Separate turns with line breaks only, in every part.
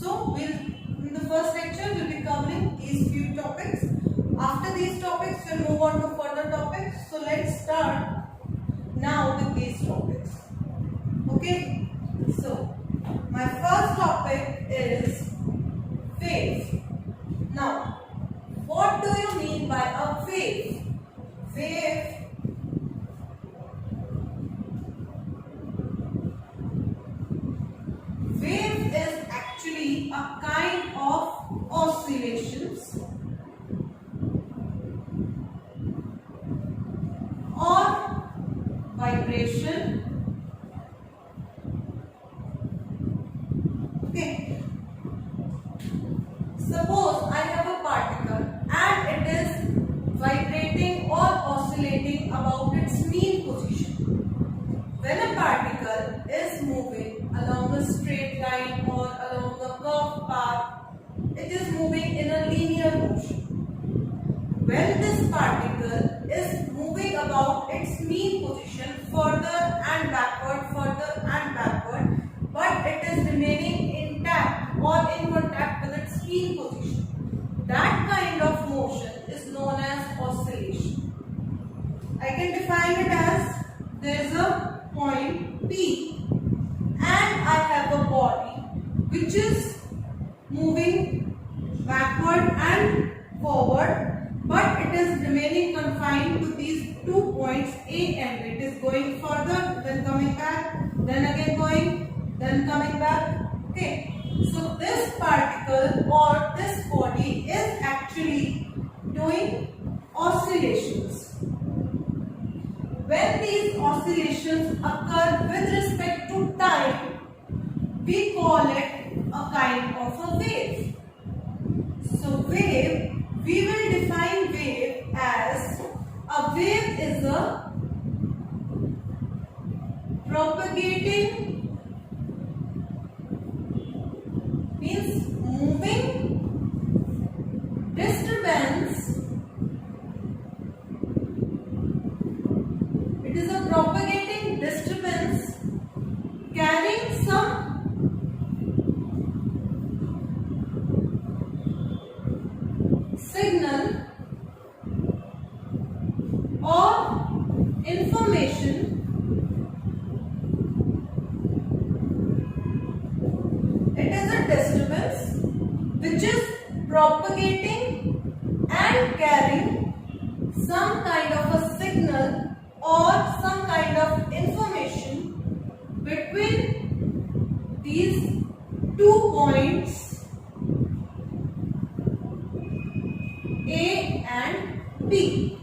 So in the first lecture we'll be covering these few topics. After these topics we'll move on to further topics. So let's start now with these topics. Okay. So my first topic is wave. Now, what do you mean by a wave? Wave is actually a kind of oscillations or vibration. Okay. Suppose I have a particle and it is vibrating or oscillating about its mean position. When a particle is moving along a straight line or along a curved path, it is moving in a linear motion. When this particle is moving about its mean position further and backward, but it is remaining intact or in contact with its mean position, that kind of motion is known as oscillation. I can define it as there is a point P and I have a body which is moving backward and forward, but it is remaining confined to these 2 points A and B. It is going further, then coming back, then again going, then coming back. Okay. So this particle or this body is actually doing oscillations. When these oscillations occur with respect to time, we call it a kind of a wave. So wave, we will define wave as a wave is a propagating, means moving disturbance. It is a propagating disturbance carrying some signal or information. It is a disturbance which is propagating and carrying some kind of a signal or some kind of information between these 2 points A and B.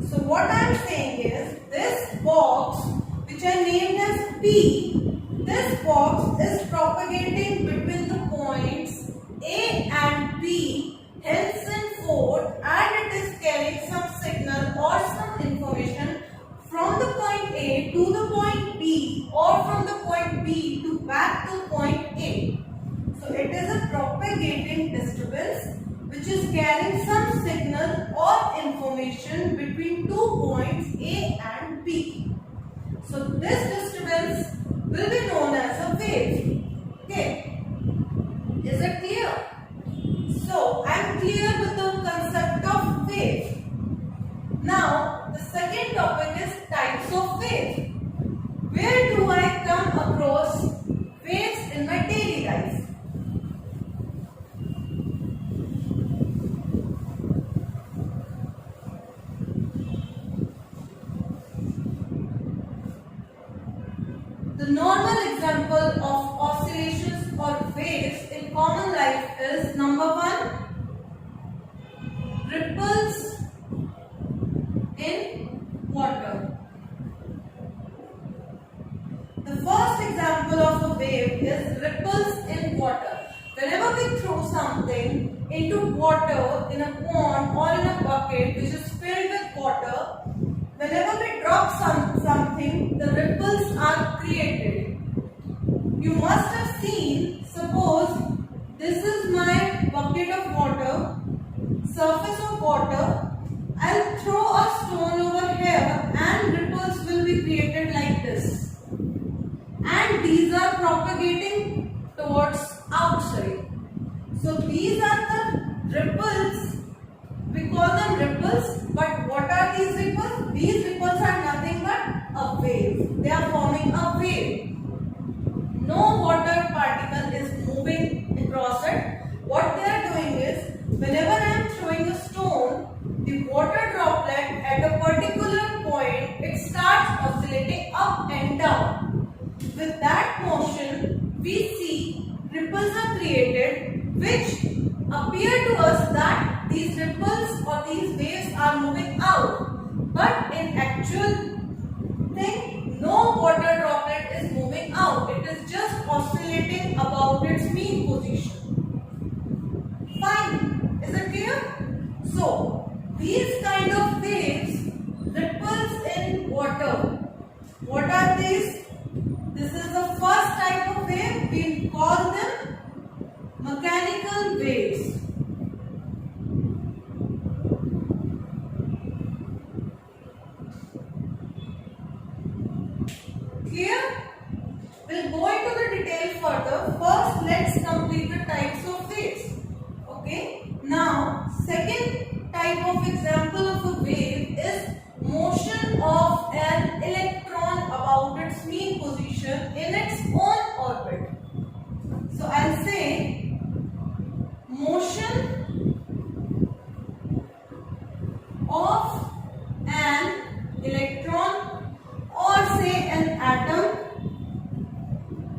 So what I am saying is this box which I named as P, this box is propagating between the points A and B henceforth, and it is carrying some signal or some information from the point A to the point B or from the point B to back to point A. So it is a propagating disturbance which is carrying some signal or information between 2 points A and B. So this disturbance will be known as a wave. Okay. Is it clear? So I am clear with the concept of wave. Now the second topic is types of wave. Where do I come across waves in my daily life? The normal example of oscillations or waves in common life is number 1, ripples in water. The first example of a wave is ripples in water. Whenever we throw something into water in a pond or in a bucket which is filled with water, whenever we drop something, the ripples are created. You must have seen, suppose this is my bucket of water, surface of water. I'll throw a stone over here and ripples will be created like this. And these are propagating towards outside. So these are the ripples. We call them ripples, but what are these ripples? These ripples are nothing but a wave. They are forming a wave. No water particle is moving across it. What they are doing is, whenever I am throwing a stone, the water droplet at a particular point, it starts oscillating up and down. With that motion, we see ripples are created, which appear to us that these ripples or these waves are moving out. But in actual thing, no water droplet is moving out. It is just oscillating about its mean position. Fine. Is it clear? So, these kind of waves, ripples in water. What are these? This is the first type of wave. We call them mechanical waves. Clear? We'll go into the detail further. First, let's complete the types of waves. Okay. Now, second type of example of a wave is motion of an electron about its mean position in its own orbit. So, I'll say motion of an electron, or say an atom,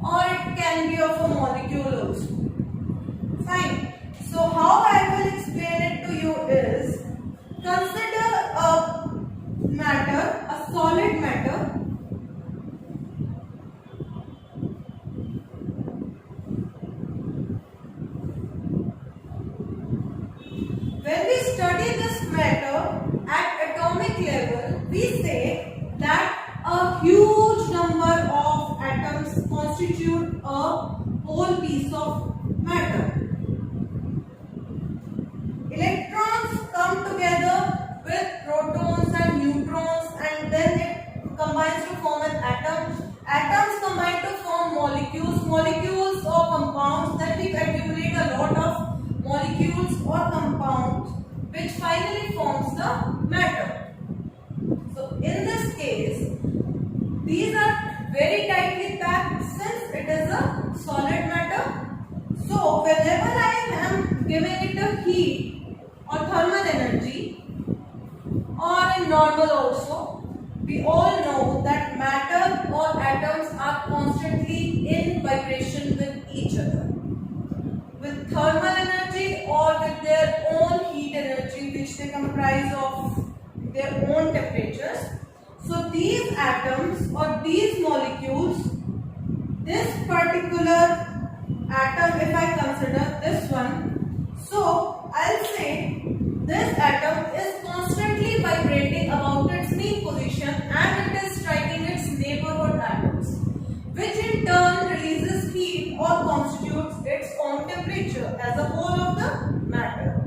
or it can be of a molecule also. Fine. So how I will explain it to you is, consider a matter, a solid matter. When we study this matter at atomic level, we say that a huge number of atoms constitute a whole piece of matter. Electrons come together with protons and neutrons, and then it combines to form an atom. Atoms combine to form molecules. Molecules or compounds. Then we accumulate a lot of molecules or compounds, which finally forms the matter. So in this case, these are very tightly packed since it is a solid matter. So whenever I am giving it a heat or thermal energy, or in normal also, we all know that matter or atoms are constantly in vibration with each other, with thermal energy or with their own heat energy, which they comprise of their own temperatures. So these atoms or these molecules, this particular atom, if I consider this one, so I'll say this atom is constantly vibrating about its mean position, and it is striking its neighborhood atoms, which in turn releases heat or constitutes its own temperature as a whole of the matter.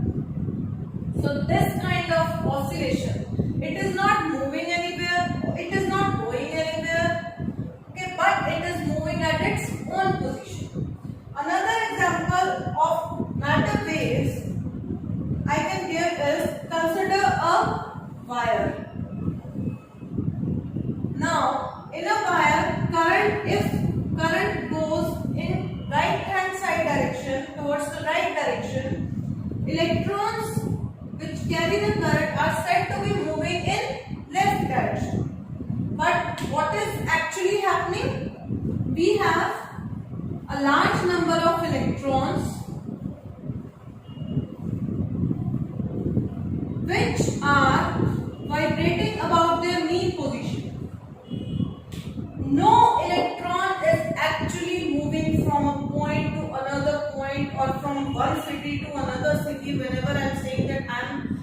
So this kind of oscillation, it is not moving anywhere, it is not going anywhere, okay, but it is moving at its own position. Another example of matter waves I can give is, consider a wire. Now, in a wire, if current goes in right hand side direction, towards the right direction, electrons which carry the current are said to be moving in left direction. But what is actually happening? We have a large number of electrons which are vibrating about their mean position. No electron is actually moving from a point to another point, or from one city to another city. Whenever I am saying that I am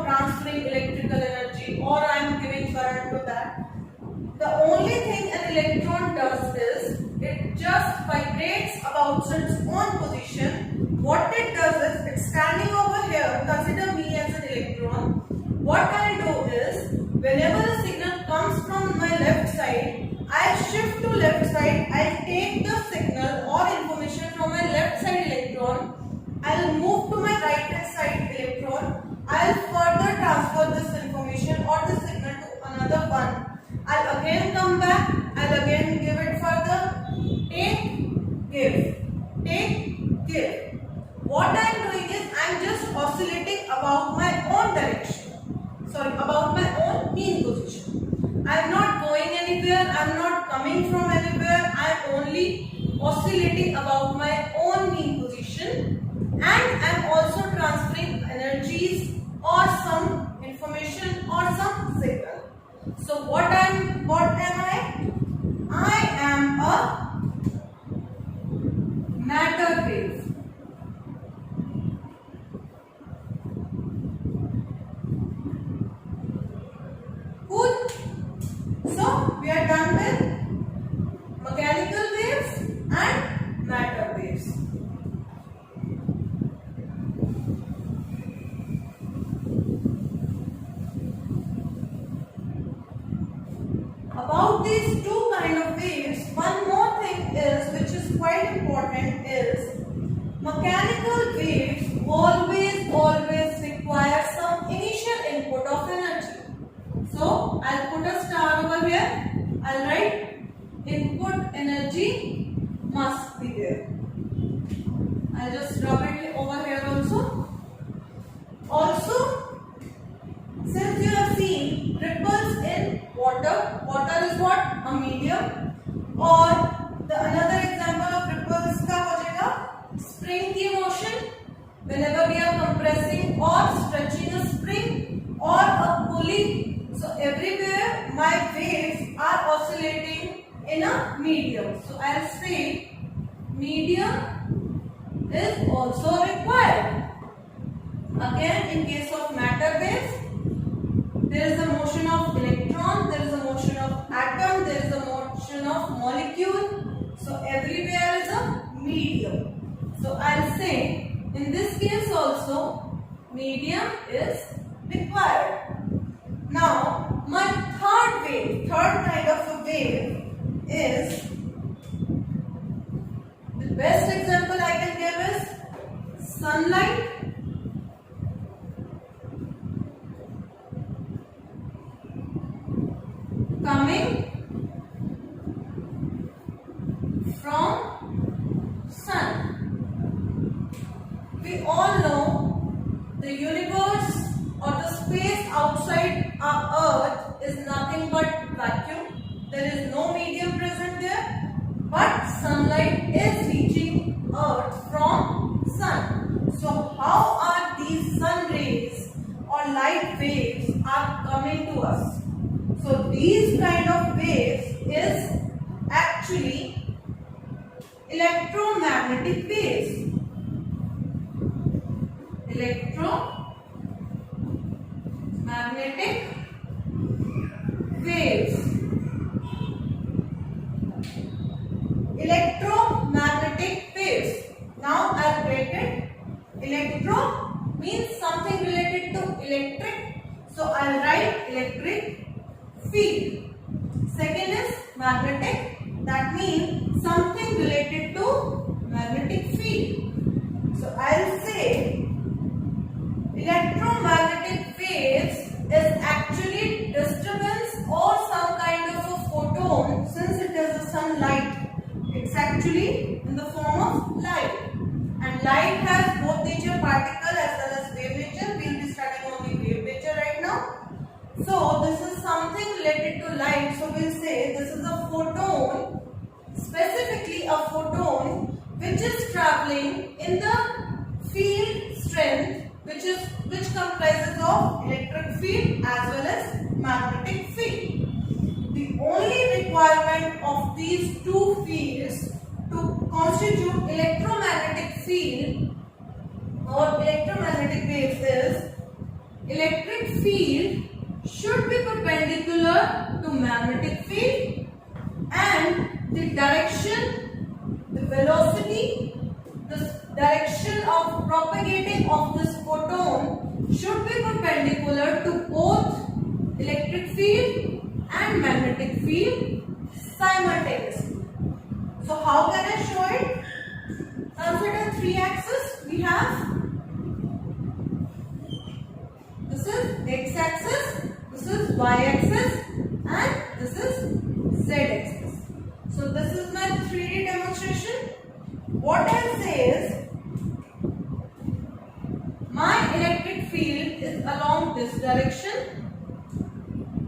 transferring electrical energy, or I am giving current to that, the only thing an electron does is it just vibrates about its own position. What it does is, it's standing over here, consider me as an electron. What I do is, whenever a signal comes from my left side, I shift to left side, I take the signal or information from my left side electron I'll move to my right hand side electron. I'll further transfer this information or this signal to another one. I'll again come back. I'll again give it further. Take, give. Take, give. What I am doing is I am just oscillating about my own direction. Sorry, about my own mean position. I am not going anywhere. I am not coming from anywhere. I am only oscillating about my own mean position. And I am also transferring energies or some information or some signal. So what am I? I am a matter wave. Cool. So we are done with mechanical waves and matter waves. About these two kind of waves, one more thing is, which is quite important, is mechanical waves always require some initial input of energy. So I'll put a star over here. I'll write input energy must be there. I'll just rub it over here also. Also, since you have seen ripples in water, water is what? A medium. Or the another example of ripples का हो जाएगा spring की motion. Whenever we are compressing or stretching a spring or a pulley, so everywhere my waves are oscillating in a medium. So I'll say medium is also required. Again, in case of matter waves, there is a motion of electron, there is a motion of atom, there is a motion of molecule. So everywhere is a medium. So I'll say in this case also medium is required. Now my third kind of a wave is, the best example I can give is sunlight. Coming from sun. We all know the universe or the space outside our earth is nothing but vacuum. There is no medium present there, but sunlight is reaching earth from sun. So how are these sun rays or light waves are coming to us? So these kind of waves is actually electromagnetic waves. Electromagnetic waves. Electromagnetic waves. Now I'll break it. Electro means something related to electric. So I'll write electric field. Second is magnetic. That means something related to magnetic field. So I'll say electromagnetic waves is actually disturbance or some kind of a photon. Since it is the sunlight, it's actually in the form of light. And light has both nature, particle as well as wave nature. We'll be studying only wave nature right now. So this is something related to light. So we'll say this is a photon, specifically a photon which is traveling in the field strength which comprises of electric field as well as magnetic field. The only requirement of these two fields to constitute electromagnetic field or electromagnetic waves is electric field should be perpendicular to magnetic field and the direction, the velocity, the direction of propagating of this photon should be perpendicular to both electric field and magnetic field simultaneously. So how can I show it? Consider three axes. we have this is x-axis, this is y-axis, and this is z-axis. So this is my 3D demonstration. What I'll say is my electric field is along this direction.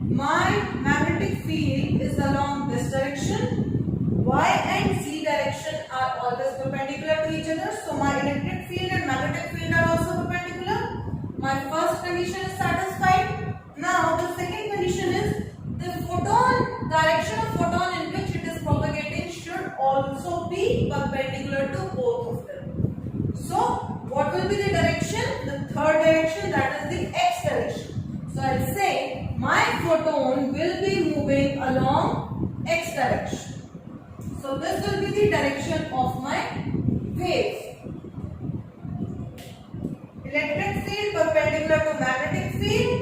My magnetic field is along this direction. Y and z direction are always perpendicular to each other. So my electric field and magnetic field are also perpendicular. My first condition is satisfied. Now the second condition is the photon, direction of photon in which it is propagating should also be perpendicular to both of them. So what will be the direction? The third direction, that is the x direction. So I'll say my photon will be moving along x direction. So this will be the direction of my wave. Electric field perpendicular to magnetic field.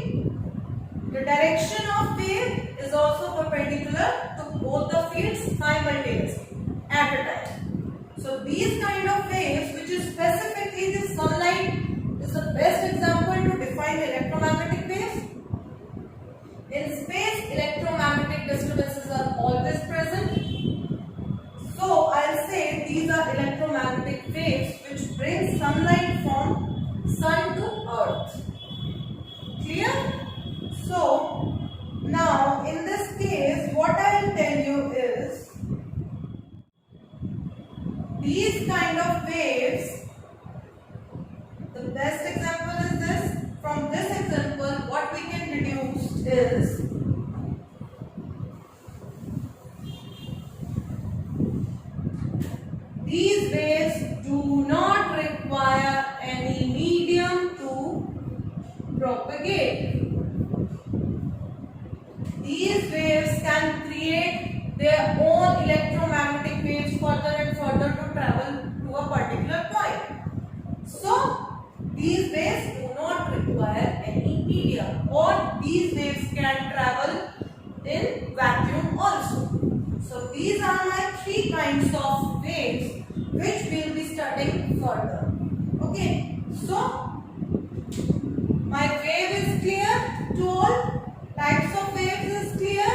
The direction of wave is also perpendicular to both the fields simultaneously at a time. So these kind of waves, which is specifically the sunlight, is the best example to define electromagnetic waves. In space, electromagnetic disturbances are always present. So I'll say these are electromagnetic waves which bring sunlight from sun to earth. Clear? So now in this case, what I will tell you is these kind of waves, the best example is this. From this example, what we can deduce is these waves do not require any medium to propagate. These waves can create their own electromagnetic waves further and further to travel to a particular point. So these waves do not require any medium, or these waves can travel in vacuum also. So these are my three kinds of waves which we will be studying further. Okay, so my wave is clear to all. Types of waves is clear.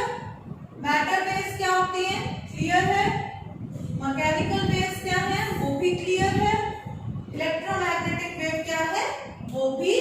Matter waves क्या होती हैं? Clear है. Mechanical waves क्या है? वो भी clear है. Electromagnetic wave क्या है? वो भी